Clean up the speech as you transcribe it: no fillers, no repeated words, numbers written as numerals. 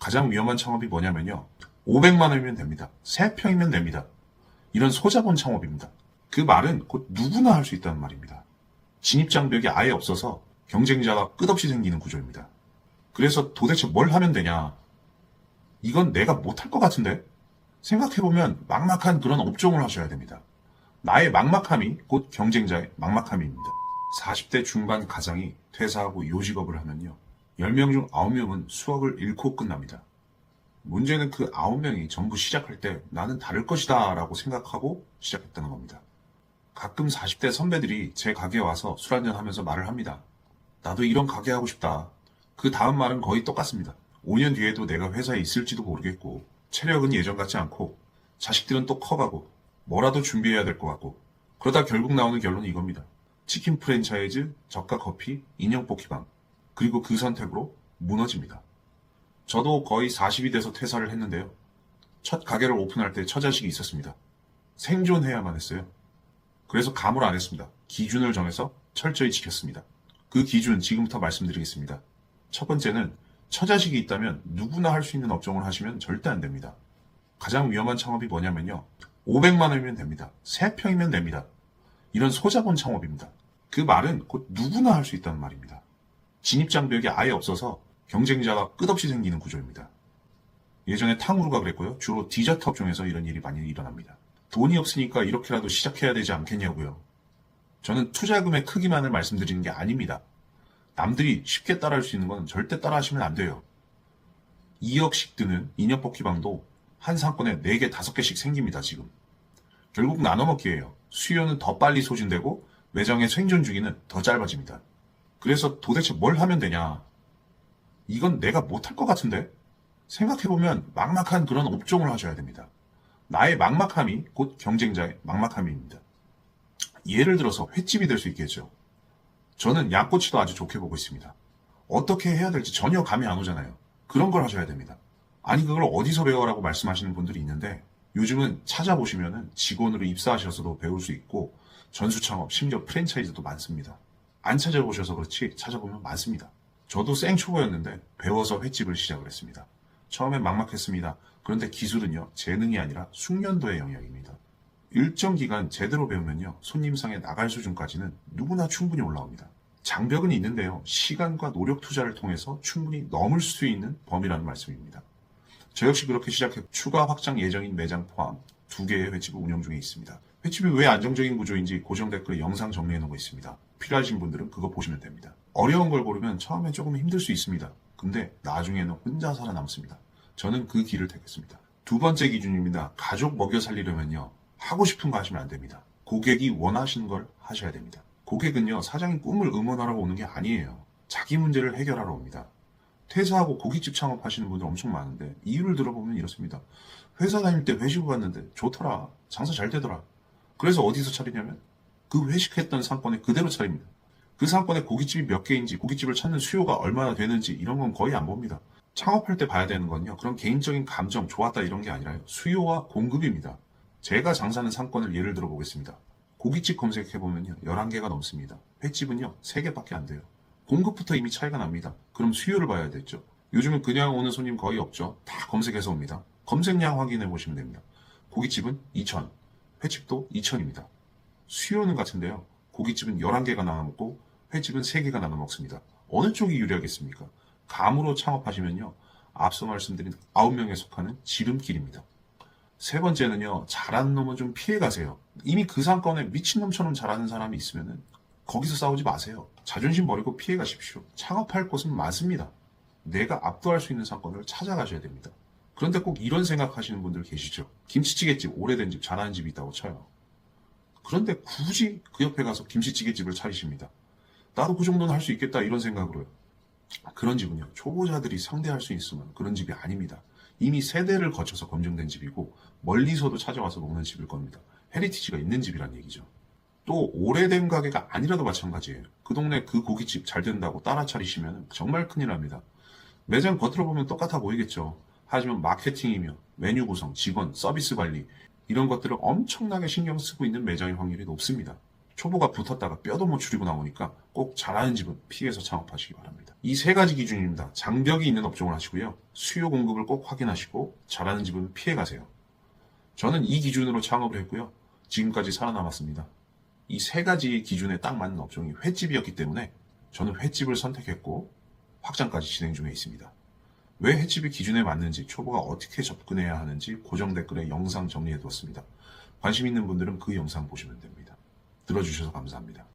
가장 위험한 창업이 뭐냐면요. 500만 원이면 됩니다. 3평이면 됩니다. 이런 소자본 창업입니다. 그 말은 곧 누구나 할 수 있다는 말입니다. 진입장벽이 아예 없어서 경쟁자가 끝없이 생기는 구조입니다. 그래서 도대체 뭘 하면 되냐? 이건 내가 못할 것 같은데? 생각해보면 막막한 그런 업종을 하셔야 됩니다. 나의 막막함이 곧 경쟁자의 막막함입니다. 40대 중반 가장이 퇴사하고 요직업을 하면요. 10명 중 9명은 수억을 잃고 끝납니다. 문제는 그 9명이 전부 시작할 때 나는 다를 것이다 라고 생각하고 시작했다는 겁니다. 가끔 40대 선배들이 제 가게에 와서 술 한잔 하면서 말을 합니다. 나도 이런 가게 하고 싶다. 그 다음 말은 거의 똑같습니다. 5년 뒤에도 내가 회사에 있을지도 모르겠고 체력은 예전 같지 않고 자식들은 또 커가고 뭐라도 준비해야 될 것 같고 그러다 결국 나오는 결론이 이겁니다. 치킨 프랜차이즈, 저가 커피, 인형 뽑기방 그리고 그 선택으로 무너집니다. 저도 거의 40이 돼서 퇴사를 했는데요. 첫 가게를 오픈할 때 처자식이 있었습니다. 생존해야만 했어요. 그래서 감을 안 했습니다. 기준을 정해서 철저히 지켰습니다. 그 기준 지금부터 말씀드리겠습니다. 첫 번째는 처자식이 있다면 누구나 할 수 있는 업종을 하시면 절대 안 됩니다. 가장 위험한 창업이 뭐냐면요. 500만 원이면 됩니다. 3평이면 됩니다. 이런 소자본 창업입니다. 그 말은 곧 누구나 할 수 있다는 말입니다. 진입장벽이 아예 없어서 경쟁자가 끝없이 생기는 구조입니다. 예전에 탕후루가 그랬고요. 주로 디저트 업종에서 이런 일이 많이 일어납니다. 돈이 없으니까 이렇게라도 시작해야 되지 않겠냐고요. 저는 투자금의 크기만을 말씀드리는 게 아닙니다. 남들이 쉽게 따라할 수 있는 건 절대 따라하시면 안 돼요. 2억씩 드는 인형 뽑기방도 한 상권에 4개, 5개씩 생깁니다, 지금. 결국 나눠먹기예요. 수요는 더 빨리 소진되고 매장의 생존 주기는 더 짧아집니다. 그래서 도대체 뭘 하면 되냐? 이건 내가 못할 것 같은데? 생각해보면 막막한 그런 업종을 하셔야 됩니다. 나의 막막함이 곧 경쟁자의 막막함입니다. 예를 들어서 횟집이 될 수 있겠죠. 저는 양꼬치도 아주 좋게 보고 있습니다. 어떻게 해야 될지 전혀 감이 안 오잖아요. 그런 걸 하셔야 됩니다. 아니 그걸 어디서 배워라고 말씀하시는 분들이 있는데 요즘은 찾아보시면은 직원으로 입사하셔서도 배울 수 있고 전수창업, 심지어 프랜차이즈도 많습니다. 안 찾아보셔서 그렇지 찾아보면 많습니다. 저도 생초보였는데 배워서 횟집을 시작을 했습니다. 처음엔 막막했습니다. 그런데 기술은요, 재능이 아니라 숙련도의 영역입니다. 일정 기간 제대로 배우면요, 손님상에 나갈 수준까지는 누구나 충분히 올라옵니다. 장벽은 있는데요, 시간과 노력 투자를 통해서 충분히 넘을 수 있는 범위라는 말씀입니다. 저 역시 그렇게 시작해 추가 확장 예정인 매장 포함 2개의 횟집을 운영 중에 있습니다. 횟집이 왜 안정적인 구조인지 고정 댓글에 영상 정리해 놓은 거 있습니다. 필요하신 분들은 그거 보시면 됩니다. 어려운 걸 고르면 처음엔 조금 힘들 수 있습니다. 근데 나중에는 혼자 살아남습니다. 저는 그 길을 택했습니다. 두 번째 기준입니다. 가족 먹여 살리려면요. 하고 싶은 거 하시면 안 됩니다. 고객이 원하시는 걸 하셔야 됩니다. 고객은요. 사장님 꿈을 응원하러 오는 게 아니에요. 자기 문제를 해결하러 옵니다. 퇴사하고 고깃집 창업하시는 분들 엄청 많은데 이유를 들어보면 이렇습니다. 회사 다닐 때 회식을 갔는데 좋더라. 장사 잘 되더라. 그래서 어디서 차리냐면 그 회식했던 상권에 그대로 차립니다. 그 상권에 고깃집이 몇 개인지 고깃집을 찾는 수요가 얼마나 되는지 이런 건 거의 안 봅니다. 창업할 때 봐야 되는 건요. 그런 개인적인 감정 좋았다 이런 게 아니라요. 수요와 공급입니다. 제가 장사하는 상권을 예를 들어 보겠습니다. 고깃집 검색해보면요. 11개가 넘습니다. 횟집은요. 3개밖에 안 돼요. 공급부터 이미 차이가 납니다. 그럼 수요를 봐야 되죠. 요즘은 그냥 오는 손님 거의 없죠. 다 검색해서 옵니다. 검색량 확인해 보시면 됩니다. 고깃집은 2,000, 횟집도 2,000입니다. 수요는 같은데요. 고깃집은 11개가 나눠 먹고 횟집은 3개가 나눠 먹습니다. 어느 쪽이 유리하겠습니까? 감으로 창업하시면요. 앞서 말씀드린 9명에 속하는 지름길입니다. 세 번째는요. 잘하는 놈은 좀 피해가세요. 이미 그 상권에 미친놈처럼 잘하는 사람이 있으면은 거기서 싸우지 마세요. 자존심 버리고 피해가십시오. 창업할 곳은 많습니다. 내가 압도할 수 있는 상권을 찾아가셔야 됩니다. 그런데 꼭 이런 생각하시는 분들 계시죠. 김치찌개집, 오래된 집, 잘하는 집이 있다고 쳐요. 그런데 굳이 그 옆에 가서 김치찌개집을 차리십니다. 나도 그 정도는 할 수 있겠다 이런 생각으로요. 그런 집은요. 초보자들이 상대할 수 있으면 그런 집이 아닙니다. 이미 세대를 거쳐서 검증된 집이고 멀리서도 찾아와서 먹는 집일 겁니다. 헤리티지가 있는 집이란 얘기죠. 또 오래된 가게가 아니라도 마찬가지예요. 그 동네 그 고깃집 잘 된다고 따라 차리시면 정말 큰일 납니다. 매장 겉으로 보면 똑같아 보이겠죠. 하지만 마케팅이며 메뉴 구성, 직원, 서비스 관리 이런 것들을 엄청나게 신경 쓰고 있는 매장의 확률이 높습니다. 초보가 붙었다가 뼈도 못 추리고 나오니까 꼭 잘하는 집은 피해서 창업하시기 바랍니다. 이 세 가지 기준입니다. 장벽이 있는 업종을 하시고요. 수요 공급을 꼭 확인하시고 잘하는 집은 피해가세요. 저는 이 기준으로 창업을 했고요. 지금까지 살아남았습니다. 이 세 가지 기준에 딱 맞는 업종이 횟집이었기 때문에 저는 횟집을 선택했고 확장까지 진행 중에 있습니다. 왜 횟집이 기준에 맞는지, 초보가 어떻게 접근해야 하는지 고정 댓글에 영상 정리해 두었습니다. 관심 있는 분들은 그 영상 보시면 됩니다. 들어주셔서 감사합니다.